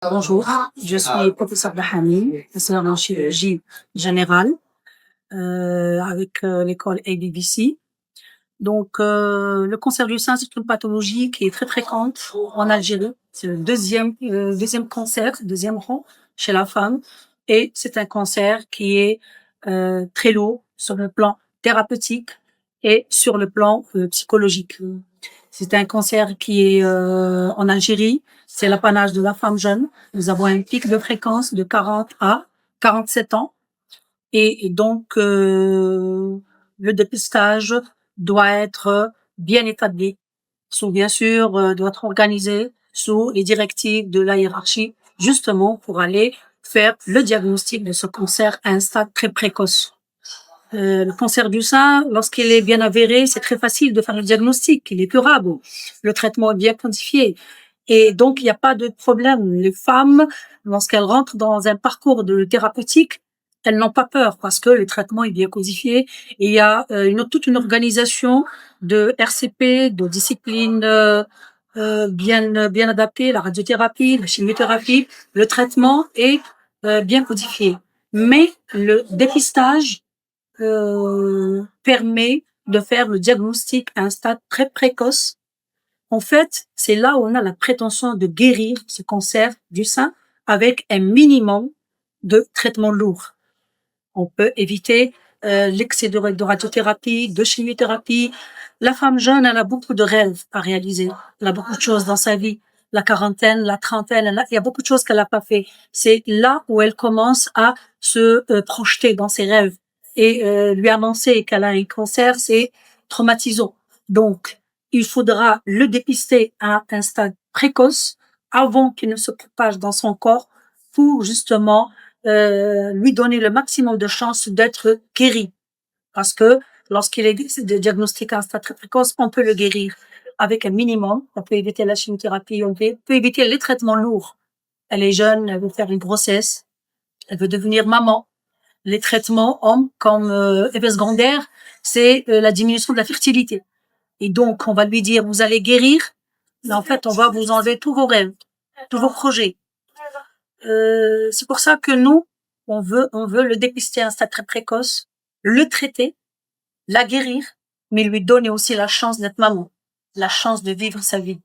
Bonjour, je suis professeure Brahami, professeure en chirurgie générale avec l'école ABBC. Donc, le cancer du sein, c'est une pathologie qui est très fréquente en Algérie. C'est le deuxième cancer, deuxième rang chez la femme. Et c'est un cancer qui est très lourd sur le plan thérapeutique et sur le plan psychologique. C'est un cancer qui est en Algérie. C'est l'apanage de la femme jeune. Nous avons un pic de fréquence de 40 à 47 ans. Et donc, le dépistage doit être bien établi, bien sûr, doit être organisé sous les directives de la hiérarchie, justement pour aller faire le diagnostic de ce cancer à un stade très précoce. Le cancer du sein, lorsqu'il est bien avéré, c'est très facile de faire le diagnostic, il est curable, le traitement est bien quantifié. Et donc, il n'y a pas de problème. Les femmes, lorsqu'elles rentrent dans un parcours de thérapeutique, elles n'ont pas peur parce que le traitement est bien codifié. Et il y a toute une organisation de RCP, de disciplines bien adaptées, la radiothérapie, la chimiothérapie, le traitement est bien codifié. Mais le dépistage permet de faire le diagnostic à un stade très précoce. En fait, c'est là où on a la prétention de guérir ce cancer du sein avec un minimum de traitement lourd. On peut éviter l'excès de radiothérapie, de chimiothérapie. La femme jeune, elle a beaucoup de rêves à réaliser. Elle a beaucoup de choses dans sa vie. La quarantaine, la trentaine, il y a beaucoup de choses qu'elle n'a pas fait. C'est là où elle commence à se projeter dans ses rêves. Et lui annoncer qu'elle a un cancer, c'est traumatisant. Donc, il faudra le dépister à un stade précoce avant qu'il ne se propage dans son corps pour justement lui donner le maximum de chances d'être guéri. Parce que lorsqu'il est diagnostiqué à un stade très précoce, on peut le guérir avec un minimum. On peut éviter la chimiothérapie, on peut éviter les traitements lourds. Elle est jeune, elle veut faire une grossesse, elle veut devenir maman. Les traitements hommes comme effet secondaire, c'est la diminution de la fertilité. Et donc, on va lui dire, vous allez guérir, mais en fait, on va vous enlever tous vos rêves, tous vos projets. C'est pour ça que nous, on veut le dépister à un stade très précoce, le traiter, la guérir, mais lui donner aussi la chance d'être maman, la chance de vivre sa vie.